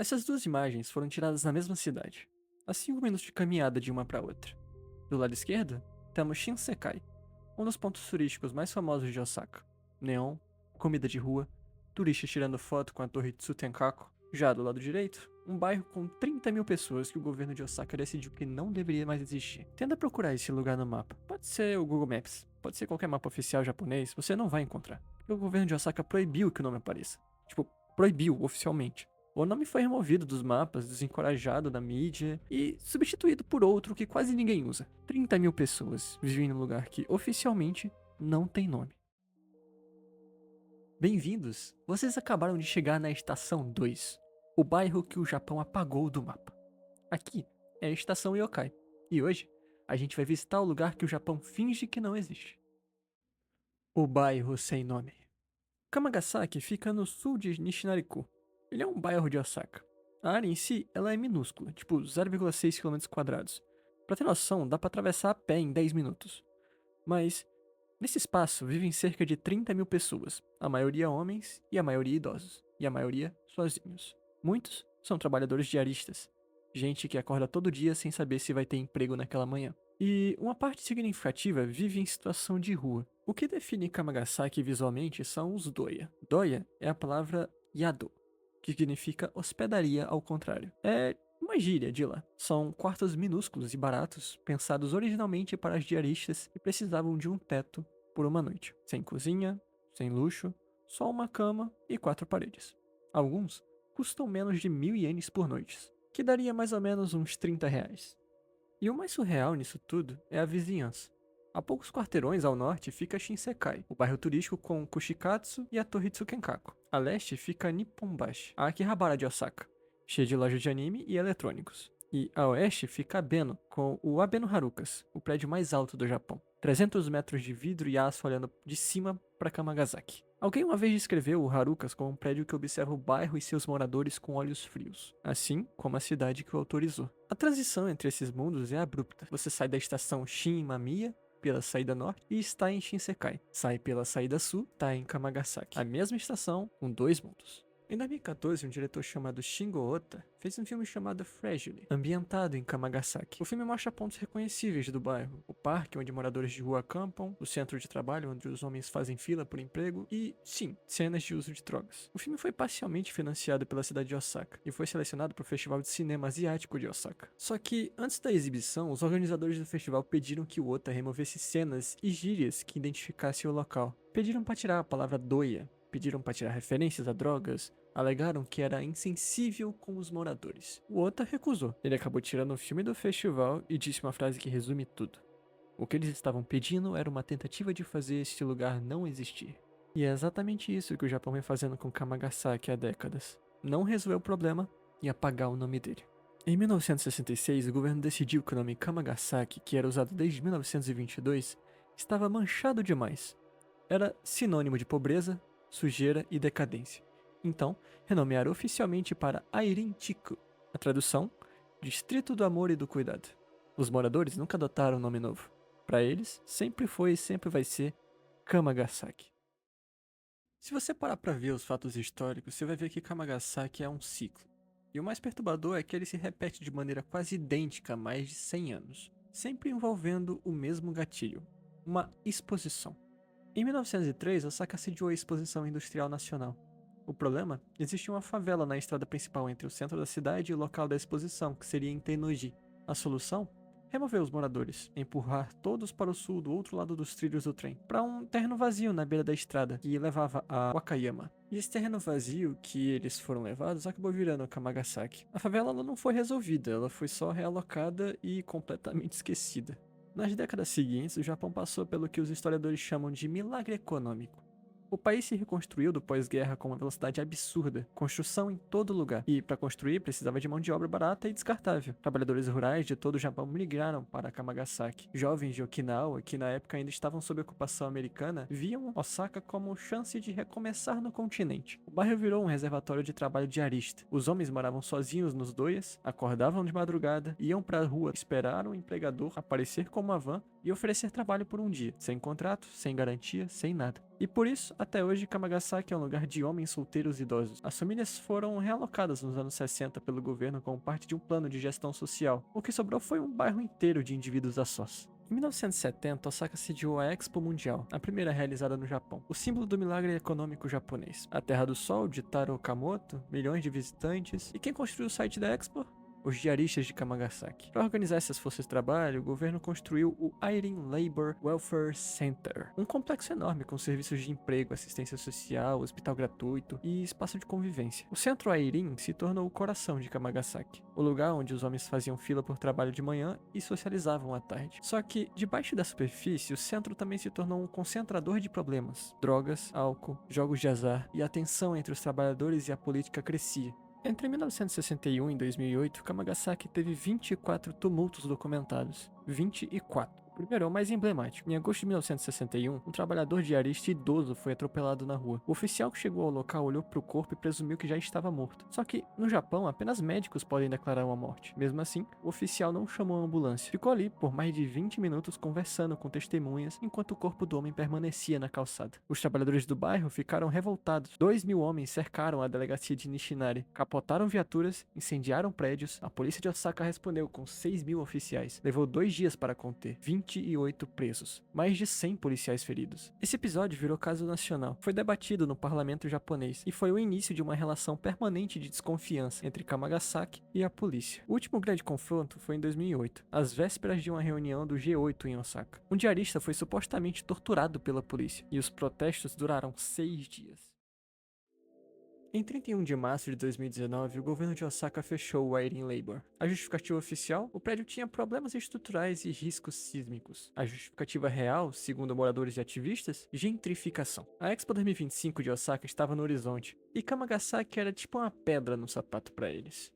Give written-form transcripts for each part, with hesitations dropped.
Essas duas imagens foram tiradas na mesma cidade, a 5 minutos de caminhada de uma para outra. Do lado esquerdo, temos Shinsekai, um dos pontos turísticos mais famosos de Osaka. Neon, comida de rua, turistas tirando foto com a torre Tsutenkaku. Já do lado direito, um bairro com 30 mil pessoas que o governo de Osaka decidiu que não deveria mais existir. Tenta procurar esse lugar no mapa. Pode ser o Google Maps, pode ser qualquer mapa oficial japonês, você não vai encontrar. Porque o governo de Osaka proibiu que o nome apareça. Tipo, proibiu oficialmente. O nome foi removido dos mapas, desencorajado da mídia e substituído por outro que quase ninguém usa. 30 mil pessoas vivem num lugar que oficialmente não tem nome. Bem-vindos! Vocês acabaram de chegar na Estação 2, o bairro que o Japão apagou do mapa. Aqui é a Estação Yokai, e hoje a gente vai visitar o lugar que o Japão finge que não existe. O bairro sem nome. Kamagasaki fica no sul de Nishinariku. Ele é um bairro de Osaka. A área em si, ela é minúscula, tipo 0,6 km². Pra ter noção, dá pra atravessar a pé em 10 minutos. Mas, nesse espaço vivem cerca de 30 mil pessoas, a maioria homens e a maioria idosos, e a maioria sozinhos. Muitos são trabalhadores diaristas, gente que acorda todo dia sem saber se vai ter emprego naquela manhã. E uma parte significativa vive em situação de rua. O que define Kamagasaki visualmente são os doya. Doya é a palavra yado, que significa hospedaria ao contrário. É uma gíria de lá. São quartos minúsculos e baratos, pensados originalmente para as diaristas que precisavam de um teto por uma noite. Sem cozinha, sem luxo, só uma cama e 4 paredes. Alguns custam menos de 1.000 ienes por noite, que daria mais ou menos uns 30 reais. E o mais surreal nisso tudo é a vizinhança. A poucos quarteirões ao norte fica Shinsekai, o bairro turístico com Kushikatsu e a Torre Tsukenkaku. A leste fica Nipponbashi, a Akihabara de Osaka, cheia de lojas de anime e eletrônicos. E a oeste fica Abeno, com o Abeno Harukas, o prédio mais alto do Japão. 300 metros de vidro e aço olhando de cima para Kamagasaki. Alguém uma vez descreveu o Harukas como um prédio que observa o bairro e seus moradores com olhos frios, assim como a cidade que o autorizou. A transição entre esses mundos é abrupta. Você sai da estação Shin-Mamiya pela saída norte e está em Shinsekai. Sai pela saída sul, está em Kamagasaki. A mesma estação, com 2 mundos. Em 2014, um diretor chamado Shingo Ota fez um filme chamado Fragile, ambientado em Kamagasaki. O filme mostra pontos reconhecíveis do bairro: o parque onde moradores de rua acampam, o centro de trabalho onde os homens fazem fila por emprego e, sim, cenas de uso de drogas. O filme foi parcialmente financiado pela cidade de Osaka e foi selecionado para o Festival de Cinema Asiático de Osaka. Só que, antes da exibição, os organizadores do festival pediram que o Ota removesse cenas e gírias que identificassem o local. Pediram para tirar a palavra doia, pediram para tirar referências a drogas, alegaram que era insensível com os moradores. O Ota recusou. Ele acabou tirando o filme do festival e disse uma frase que resume tudo. O que eles estavam pedindo era uma tentativa de fazer este lugar não existir. E é exatamente isso que o Japão vem fazendo com Kamagasaki há décadas. Não resolver o problema e apagar o nome dele. Em 1966, o governo decidiu que o nome Kamagasaki, que era usado desde 1922, estava manchado demais. Era sinônimo de pobreza, sujeira e decadência. Então, renomearam oficialmente para Airin-Chiku, a tradução, Distrito do Amor e do Cuidado. Os moradores nunca adotaram um nome novo. Para eles, sempre foi e sempre vai ser Kamagasaki. Se você parar para ver os fatos históricos, você vai ver que Kamagasaki é um ciclo. E o mais perturbador é que ele se repete de maneira quase idêntica há mais de 100 anos, sempre envolvendo o mesmo gatilho, uma exposição. Em 1903, Osaka sediou a Exposição Industrial Nacional. O problema? Existia uma favela na estrada principal entre o centro da cidade e o local da exposição, que seria em Tennoji. A solução? Remover os moradores, empurrar todos para o sul do outro lado dos trilhos do trem, para um terreno vazio na beira da estrada, que levava a Wakayama. E esse terreno vazio que eles foram levados acabou virando Kamagasaki. A favela ela não foi resolvida, ela foi só realocada e completamente esquecida. Nas décadas seguintes, o Japão passou pelo que os historiadores chamam de milagre econômico. O país se reconstruiu do pós-guerra com uma velocidade absurda, construção em todo lugar, e para construir precisava de mão de obra barata e descartável. Trabalhadores rurais de todo o Japão migraram para Kamagasaki. Jovens de Okinawa, que na época ainda estavam sob ocupação americana, viam Osaka como chance de recomeçar no continente. O bairro virou um reservatório de trabalho diarista. Os homens moravam sozinhos nos doias, acordavam de madrugada, iam para a rua esperar o empregador aparecer com uma van e oferecer trabalho por um dia, sem contrato, sem garantia, sem nada. E por isso, até hoje, Kamagasaki é um lugar de homens solteiros idosos. As famílias foram realocadas nos anos 60 pelo governo como parte de um plano de gestão social. O que sobrou foi um bairro inteiro de indivíduos a sós. Em 1970, Osaka sediou a Expo Mundial, a primeira realizada no Japão, o símbolo do milagre econômico japonês. A Terra do Sol, de Taro Okamoto, milhões de visitantes. E quem construiu o site da Expo? Os diaristas de Kamagasaki. Para organizar essas forças de trabalho, o governo construiu o Airin Labor Welfare Center, um complexo enorme com serviços de emprego, assistência social, hospital gratuito e espaço de convivência. O centro Airin se tornou o coração de Kamagasaki, o lugar onde os homens faziam fila por trabalho de manhã e socializavam à tarde. Só que, debaixo da superfície, o centro também se tornou um concentrador de problemas. Drogas, álcool, jogos de azar e a tensão entre os trabalhadores e a política crescia. Entre 1961 e 2008, Kamagasaki teve 24 tumultos documentados. 24. O primeiro é o mais emblemático. Em agosto de 1961, um trabalhador diarista idoso foi atropelado na rua. O oficial que chegou ao local olhou para o corpo e presumiu que já estava morto. Só que, no Japão, apenas médicos podem declarar uma morte. Mesmo assim, o oficial não chamou a ambulância. Ficou ali por mais de 20 minutos conversando com testemunhas, enquanto o corpo do homem permanecia na calçada. Os trabalhadores do bairro ficaram revoltados. 2.000 homens cercaram a delegacia de Nishinari, capotaram viaturas, incendiaram prédios. A polícia de Osaka respondeu com 6.000 oficiais. Levou 2 dias para conter 28 presos, mais de 100 policiais feridos. Esse episódio virou caso nacional, foi debatido no parlamento japonês e foi o início de uma relação permanente de desconfiança entre Kamagasaki e a polícia. O último grande confronto foi em 2008, às vésperas de uma reunião do G8 em Osaka. Um diarista foi supostamente torturado pela polícia e os protestos duraram 6 dias. Em 31 de março de 2019, o governo de Osaka fechou o Airin Labor. A justificativa oficial? O prédio tinha problemas estruturais e riscos sísmicos. A justificativa real, segundo moradores e ativistas? Gentrificação. A Expo 2025 de Osaka estava no horizonte, e Kamagasaki era tipo uma pedra no sapato para eles.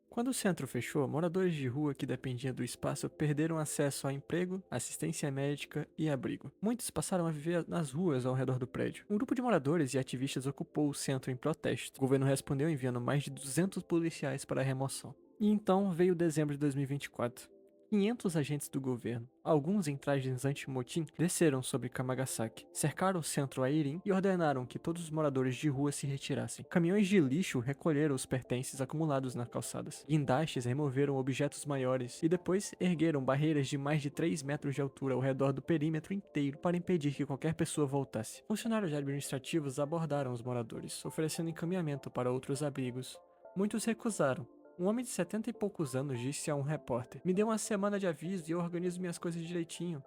Quando o centro fechou, moradores de rua que dependiam do espaço perderam acesso a emprego, assistência médica e abrigo. Muitos passaram a viver nas ruas ao redor do prédio. Um grupo de moradores e ativistas ocupou o centro em protesto. O governo respondeu enviando mais de 200 policiais para a remoção. E então veio dezembro de 2024. 500 agentes do governo, alguns em trajes anti-motim, desceram sobre Kamagasaki, cercaram o centro Airin e ordenaram que todos os moradores de rua se retirassem. Caminhões de lixo recolheram os pertences acumulados nas calçadas. Guindastes removeram objetos maiores e depois ergueram barreiras de mais de 3 metros de altura ao redor do perímetro inteiro para impedir que qualquer pessoa voltasse. Funcionários administrativos abordaram os moradores, oferecendo encaminhamento para outros abrigos. Muitos recusaram. Um homem de 70 e poucos anos disse a um repórter: "Me dê uma semana de aviso e eu organizo minhas coisas direitinho.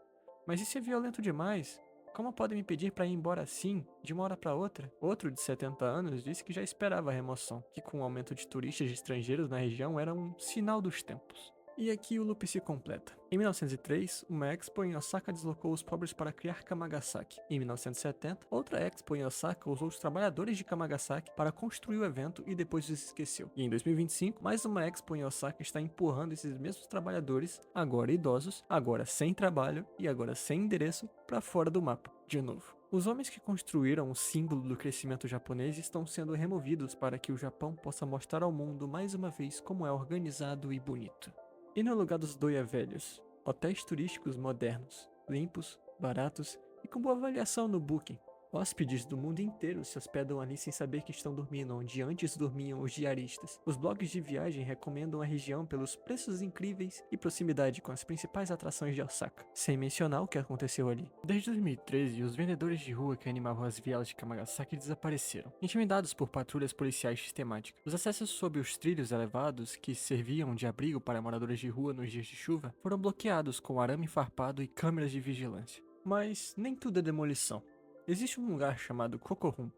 Mas isso é violento demais. Como podem me pedir para ir embora assim, de uma hora para outra?" Outro de 70 anos disse que já esperava a remoção, que com o aumento de turistas estrangeiros na região era um sinal dos tempos. E aqui o loop se completa. Em 1903, uma Expo em Osaka deslocou os pobres para criar Kamagasaki. Em 1970, outra Expo em Osaka usou os trabalhadores de Kamagasaki para construir o evento e depois os esqueceu. E em 2025, mais uma Expo em Osaka está empurrando esses mesmos trabalhadores, agora idosos, agora sem trabalho e agora sem endereço, para fora do mapa, de novo. Os homens que construíram o símbolo do crescimento japonês estão sendo removidos para que o Japão possa mostrar ao mundo mais uma vez como é organizado e bonito. E no lugar dos doia velhos, hotéis turísticos modernos, limpos, baratos e com boa avaliação no Booking. Hóspedes do mundo inteiro se hospedam ali sem saber que estão dormindo onde antes dormiam os diaristas. Os blogs de viagem recomendam a região pelos preços incríveis e proximidade com as principais atrações de Osaka, sem mencionar o que aconteceu ali. Desde 2013, os vendedores de rua que animavam as vielas de Kamagasaki desapareceram, intimidados por patrulhas policiais sistemáticas. Os acessos sob os trilhos elevados, que serviam de abrigo para moradores de rua nos dias de chuva, foram bloqueados com arame farpado e câmeras de vigilância. Mas nem tudo é demolição. Existe um lugar chamado Kokohun,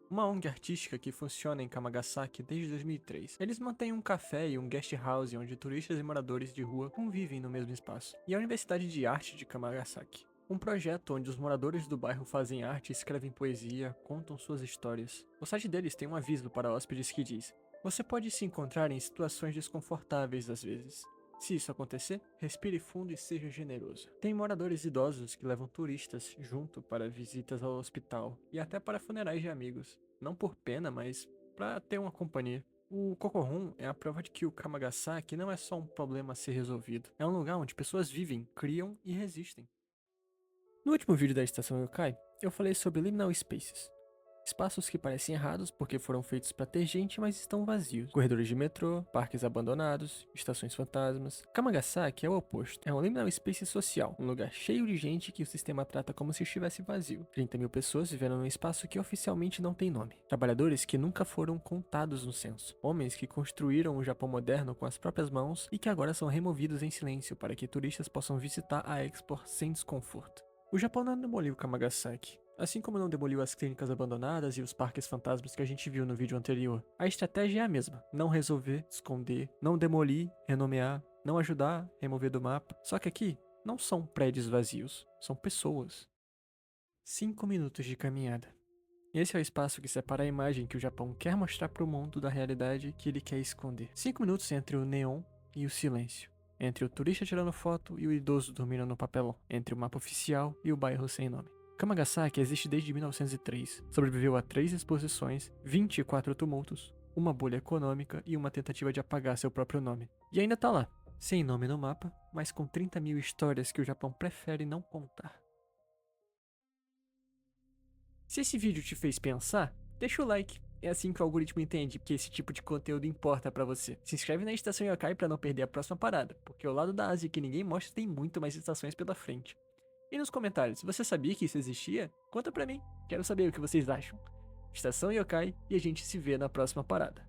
uma ONG artística que funciona em Kamagasaki desde 2003. Eles mantêm um café e um guest house onde turistas e moradores de rua convivem no mesmo espaço. E a Universidade de Arte de Kamagasaki, um projeto onde os moradores do bairro fazem arte, escrevem poesia, contam suas histórias. O site deles tem um aviso para hóspedes que diz: "Você pode se encontrar em situações desconfortáveis às vezes. Se isso acontecer, respire fundo e seja generoso." Tem moradores idosos que levam turistas junto para visitas ao hospital e até para funerais de amigos. Não por pena, mas para ter uma companhia. O Kokohon é a prova de que o Kamagasaki não é só um problema a ser resolvido. É um lugar onde pessoas vivem, criam e resistem. No último vídeo da Estação Yokai, eu falei sobre Liminal Spaces. Espaços que parecem errados porque foram feitos para ter gente, mas estão vazios. Corredores de metrô, parques abandonados, estações fantasmas. Kamagasaki é o oposto. É um liminal space social, um lugar cheio de gente que o sistema trata como se estivesse vazio. 30 mil pessoas vivendo num espaço que oficialmente não tem nome. Trabalhadores que nunca foram contados no censo. Homens que construíram o Japão moderno com as próprias mãos e que agora são removidos em silêncio para que turistas possam visitar a Expo sem desconforto. O Japão não demoliu Kamagasaki. Assim como não demoliu as clínicas abandonadas e os parques fantasmas que a gente viu no vídeo anterior. A estratégia é a mesma: não resolver, esconder, não demolir, renomear, não ajudar, remover do mapa. Só que aqui não são prédios vazios, são pessoas. 5 minutos de caminhada. Esse é o espaço que separa a imagem que o Japão quer mostrar para o mundo da realidade que ele quer esconder. 5 minutos entre o neon e o silêncio. Entre o turista tirando foto e o idoso dormindo no papelão. Entre o mapa oficial e o bairro sem nome. Kamagasaki existe desde 1903, sobreviveu a 3 exposições, 24 tumultos, uma bolha econômica e uma tentativa de apagar seu próprio nome. E ainda tá lá, sem nome no mapa, mas com 30 mil histórias que o Japão prefere não contar. Se esse vídeo te fez pensar, deixa o like. É assim que o algoritmo entende que esse tipo de conteúdo importa pra você. Se inscreve na Estação Yokai pra não perder a próxima parada, porque o lado da Ásia que ninguém mostra tem muito mais estações pela frente. E nos comentários, você sabia que isso existia? Conta pra mim, quero saber o que vocês acham. Estação Yokai e a gente se vê na próxima parada.